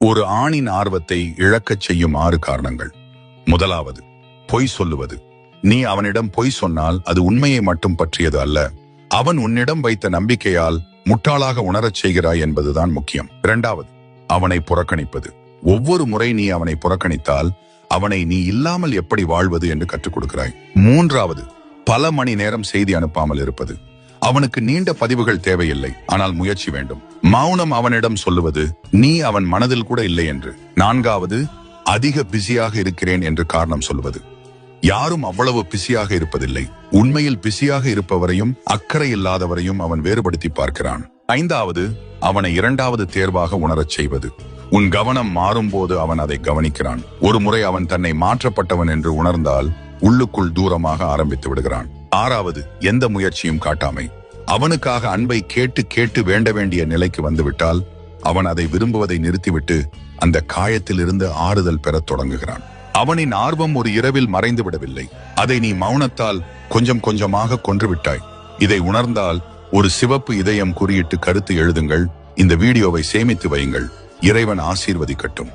ஒரு ஆணின் ஆர்வத்தை இழக்கச் செய்யும் 6 காரணங்கள். முதலாவது, பொய் சொல்லுவது. நீ அவனிடம் பொய் சொன்னால் அது உண்மையை மட்டும் பற்றியது அல்ல, அவன் உன்னிடம் வைத்த நம்பிக்கையால் முட்டாளாக உணரச் செய்கிறாய் என்பதுதான் முக்கியம். இரண்டாவது, அவனை புறக்கணிப்பது. ஒவ்வொரு முறை நீ அவனை புறக்கணித்தால் அவனை நீ இல்லாமல் எப்படி வாழ்வது என்று கற்றுக் கொடுக்கிறாய். மூன்றாவது, பல மணி நேரம் செய்தி அனுப்பாமல் இருப்பது. அவனுக்கு நீண்ட பதிவுகள் தேவையில்லை, ஆனால் முயற்சி வேண்டும். மௌனம் அவனிடம் சொல்லுவது நீ அவன் மனதில் கூட இல்லை என்று. நான்காவது, அதிக பிஸியாக இருக்கிறேன் என்று காரணம் சொல்லுவது. யாரும் அவ்வளவு பிஸியாக இருப்பதில்லை. உண்மையில் பிஸியாக இருப்பவரையும் அக்கறை இல்லாதவரையும் அவன் வேறுபடுத்தி பார்க்கிறான். ஐந்தாவது, அவனை இரண்டாவது தேர்வாக உணரச் செய்வது. உன் கவனம் மாறும் போது அவன் அதை கவனிக்கிறான். ஒரு முறை அவன் தன்னை மாற்றப்பட்டவன் என்று உணர்ந்தால் உள்ளுக்குள் தூரமாக ஆரம்பித்து விடுகிறான். ஆறாவது, எந்த முயற்சியும் காட்டாமை. அவனுக்காக அன்பை கேட்டு கேட்டு வேண்ட வேண்டிய நிலைக்கு வந்துவிட்டால் அவன் அதை விரும்புவதை நிறுத்திவிட்டு அந்த காயத்தில் இருந்து ஆறுதல் பெறத் தொடங்குகிறான். அவனின் ஆர்வம் ஒரு இரவில் மறைந்து விடவில்லை, அதை நீ மௌனத்தால் கொஞ்சம் கொஞ்சமாக கொன்றுவிட்டாய். இதை உணர்ந்தால் ஒரு சிவப்பு இதயம் குறியிட்டு கருத்து எழுதுங்கள். இந்த வீடியோவை சேமித்து வையுங்கள். இறைவன் ஆசீர்வதிக்கட்டும்.